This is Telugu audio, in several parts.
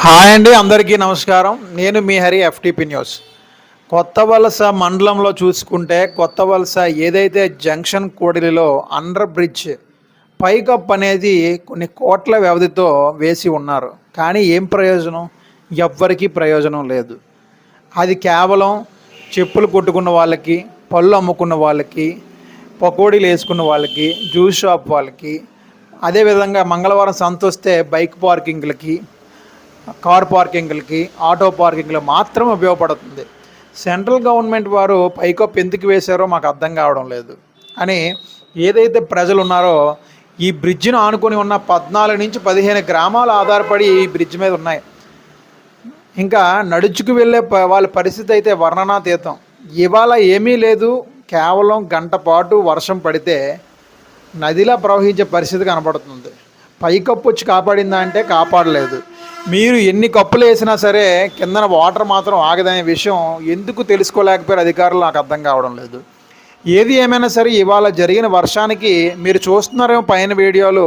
హాయ్ అండి, అందరికీ నమస్కారం. నేను మీ హరి, ఎఫ్టీపీ న్యూస్. కొత్త వలస మండలంలో చూసుకుంటే, కొత్త వలస ఏదైతే జంక్షన్ కోడిలిలో అండర్ బ్రిడ్జ్ పైకప్ అనేది కొన్ని కోట్ల వ్యవధితో వేసి ఉన్నారు. కానీ ఏం ప్రయోజనం? ఎవ్వరికీ ప్రయోజనం లేదు. అది కేవలం చెప్పులు కొట్టుకున్న వాళ్ళకి, పళ్ళు అమ్ముకున్న వాళ్ళకి, పకోడీలు వేసుకున్న వాళ్ళకి, జ్యూస్ షాప్ వాళ్ళకి, అదేవిధంగా మంగళవారం సంత వస్తే బైక్ పార్కింగ్లకి, కార్ పార్కింగ్లకి, ఆటో పార్కింగ్లకు మాత్రం ఉపయోగపడుతుంది. సెంట్రల్ గవర్నమెంట్ వారు పైకప్పు ఎందుకు వేశారో మాకు అర్థం కావడం లేదు. అని ఏదైతే ప్రజలు ఉన్నారో, ఈ బ్రిడ్జిను ఆనుకొని ఉన్న 14 నుంచి 15 గ్రామాలు ఆధారపడి ఈ బ్రిడ్జ్ మీద ఉన్నాయి. ఇంకా నడుచుకు వెళ్ళే వాళ్ళ పరిస్థితి అయితే వర్ణనాతీతం. ఇవాళ ఏమీ లేదు, కేవలం గంట పాటు వర్షం పడితే నదిలా ప్రవహించే పరిస్థితి కనబడుతుంది. పైకప్పు వచ్చి కాపాడిందా అంటే కాపాడలేదు. మీరు ఎన్ని కప్పులు వేసినా సరే కిందన వాటర్ మాత్రం ఆగదనే విషయం ఎందుకు తెలుసుకోలేకపోయారు అధికారులు, నాకు అర్థం కావడం లేదు. ఏది ఏమైనా సరే ఇవాళ జరిగిన వర్షానికి మీరు చూస్తున్నారేమో పైన వీడియోలు,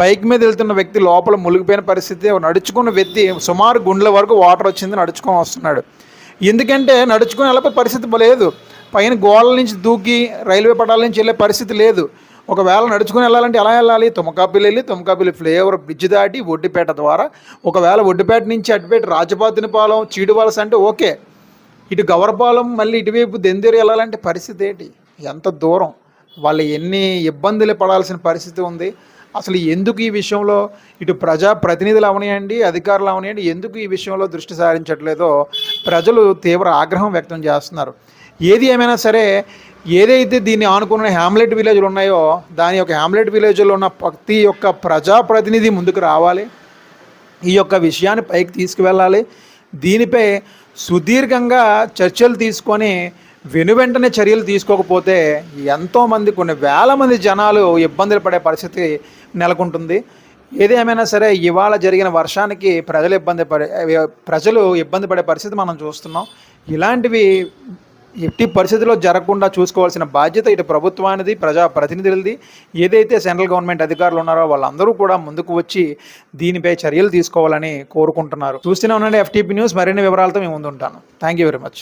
బైక్ మీద వెళ్తున్న వ్యక్తి లోపల మునిగిపోయిన పరిస్థితి, నడుచుకున్న వ్యక్తి సుమారు గుండెల వరకు వాటర్ వచ్చింది, నడుచుకొని వస్తున్నాడు. ఎందుకంటే నడుచుకొని వెళ్ళే పరిస్థితి లేదు. పైన గోడల నుంచి దూకి రైల్వే పట్టాల నుంచి వెళ్ళే పరిస్థితి లేదు. ఒకవేళ నడుచుకుని వెళ్ళాలంటే ఎలా వెళ్ళాలి? తుమ్మకాపల్లి వెళ్ళి తుమ్మకాపల్లి ఫ్లైఓవర్ బ్రిడ్జ్ దాటి ఒడ్డుపేట ద్వారా, ఒకవేళ ఒడ్డుపేట నుంచి అటుపేట రాజపాతినిపాలెం, చీడువలస అంటే ఓకే, ఇటు గవరపాలెం మళ్ళీ ఇటువైపు దెందేరు వెళ్ళాలంటే పరిస్థితి ఏంటి? ఎంత దూరం? వాళ్ళు ఎన్ని ఇబ్బందులు పడాల్సిన పరిస్థితి ఉంది. అసలు ఎందుకు ఈ విషయంలో ఇటు ప్రజాప్రతినిధులు అవనియండి, అధికారులు అవనియండి, ఎందుకు ఈ విషయంలో దృష్టి సారించట్లేదో ప్రజలు తీవ్ర ఆగ్రహం వ్యక్తం చేస్తున్నారు. ఏది ఏమైనా సరే, ఏదైతే దీన్ని ఆనుకున్న హ్యామ్లెట్ విలేజ్లు ఉన్నాయో, దాని యొక్క హ్యామ్లెట్ విలేజ్లో ఉన్న ప్రతి ఒక్క ప్రజాప్రతినిధి ముందుకు రావాలి, ఈ యొక్క విషయాన్ని పైకి తీసుకువెళ్ళాలి. దీనిపై సుదీర్ఘంగా చర్చలు తీసుకొని వెనువెంటనే చర్యలు తీసుకోకపోతే ఎంతోమంది, కొన్ని వేల మంది జనాలు ఇబ్బందులు పడే పరిస్థితి నెలకొంటుంది. ఏది ఏమైనా సరే ఇవాళ జరిగిన వర్షానికి ప్రజలు ఇబ్బంది పడే పరిస్థితి మనం చూస్తున్నాం. ఇలాంటివి ఎట్టి పరిస్థితుల్లో జరగకుండా చూసుకోవాల్సిన బాధ్యత ఇటు ప్రభుత్వానిది, ప్రజాప్రతినిధులది. ఏదైతే సెంట్రల్ గవర్నమెంట్ అధికారులు ఉన్నారో వాళ్ళందరూ కూడా ముందుకు వచ్చి దీనిపై చర్యలు తీసుకోవాలని కోరుకుంటున్నారు. చూస్తూనే ఉండండి ఎఫ్టీపీ న్యూస్. మరిన్ని వివరాలతో మేము ముందుంటాను. Thank you very much.